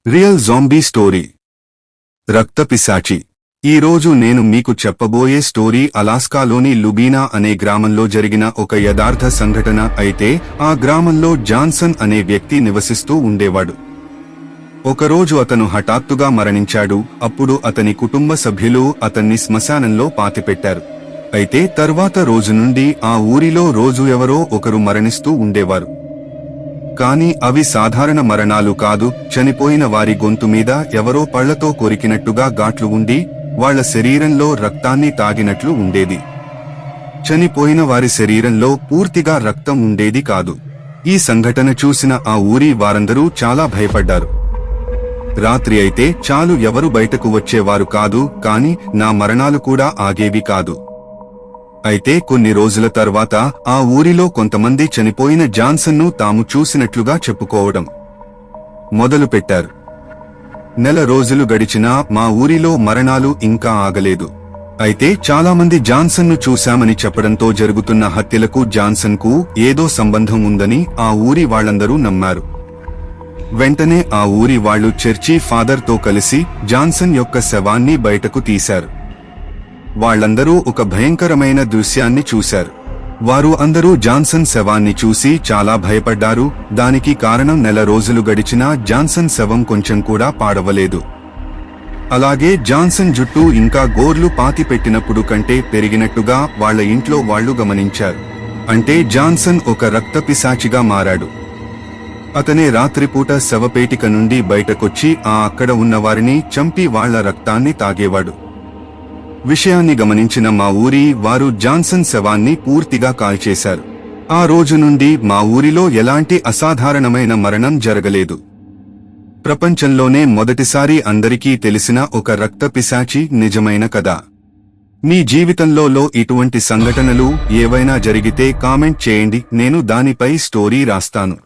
Real zombie story రక్తపిశాచి. ఈరోజు నేను మీకు చెప్పబోయే స్టోరీ అలాస్కాలోని లుబీనా అనే గ్రామంలో జరిగిన ఒక యథార్థ సంఘటన. అయితే ఆ గ్రామంలో జాన్సన్ అనే వ్యక్తి నివసిస్తూ ఉండేవాడు. ఒకరోజు అతను హఠాత్తుగా మరణించాడు. అప్పుడు అతని కుటుంబ సభ్యులు అతన్ని శ్మశానంలో పాతిపెట్టారు. అయితే తర్వాత రోజు నుండి ఆ ఊరిలో రోజు ఎవరో ఒకరు మరణిస్తూ ఉండేవారు. కాని అవి సాధారణ మరణాలు కాదు. చనిపోయిన వారి గొంతు మీద ఎవరో పళ్లతో కొరికినట్టుగా ఘాట్లు ఉండి వాళ్ల శరీరంలో రక్తాన్ని తాగినట్లు ఉండేది. చనిపోయిన వారి శరీరంలో పూర్తిగా రక్తం ఉండేది కాదు. ఈ సంఘటన చూసిన ఆ ఊరి వారందరూ చాలా భయపడ్డారు. రాత్రి అయితే చాలు ఎవరు బయటకు వచ్చేవారు కాదు. కాని నా మరణాలు కూడా ఆగేవి కాదు. అయితే కొన్ని రోజుల తర్వాత ఆ ఊరిలో కొంతమంది చనిపోయిన జాన్సన్ను తాము చూసినట్లుగా చెప్పుకోవడం మొదలుపెట్టారు. నెల రోజులు గడిచినా మా ఊరిలో మరణాలు ఇంకా ఆగలేదు. అయితే చాలామంది జాన్సన్ను చూశామని చెప్పడంతో జరుగుతున్న హత్యలకు జాన్సన్కు ఏదో సంబంధం ఉందని ఆ ఊరి వాళ్లందరూ నమ్మారు. వెంటనే ఆ ఊరి వాళ్లు చర్చి ఫాదర్తో కలిసి జాన్సన్ యొక్క శవాన్ని బయటకు తీశారు. వాళ్లందరూ ఒక భయంకరమైన దృశ్యాన్ని చూశారు. వారు అందరూ జాన్సన్ శవాన్ని చూసి చాలా భయపడ్డారు. దానికి కారణం నెల రోజులు గడిచినా జాన్సన్ శవం కొంచెం కూడా పాడవలేదు. అలాగే జాన్సన్ జుట్టు ఇంకా గోర్లు పాతిపెట్టినప్పుడు కంటే పెరిగినట్టుగా వాళ్ల ఇంట్లో వాళ్లు గమనించారు. అంటే జాన్సన్ ఒక రక్తపిశాచిగా మారాడు. అతనే రాత్రిపూట శవపేటిక నుండి బయటకొచ్చి అక్కడ ఉన్నవారిని చంపి వాళ్ల రక్తాన్ని తాగేవాడు. విషయాన్ని గమనించిన మా ఊరి వారు జాన్సన్ శవాన్ని పూర్తిగా కాల్చేశారు. ఆ రోజు నుండి మా ఊరిలో ఎలాంటి అసాధారణమైన మరణం జరగలేదు. ప్రపంచంలోనే మొదటిసారి అందరికీ తెలిసిన ఒక రక్తపిశాచి నిజమైన కథ. మీ జీవితంలో ఇటువంటి సంఘటనలు ఏవైనా జరిగితే కామెంట్ చేయండి. నేను దానిపై స్టోరీ రాస్తాను.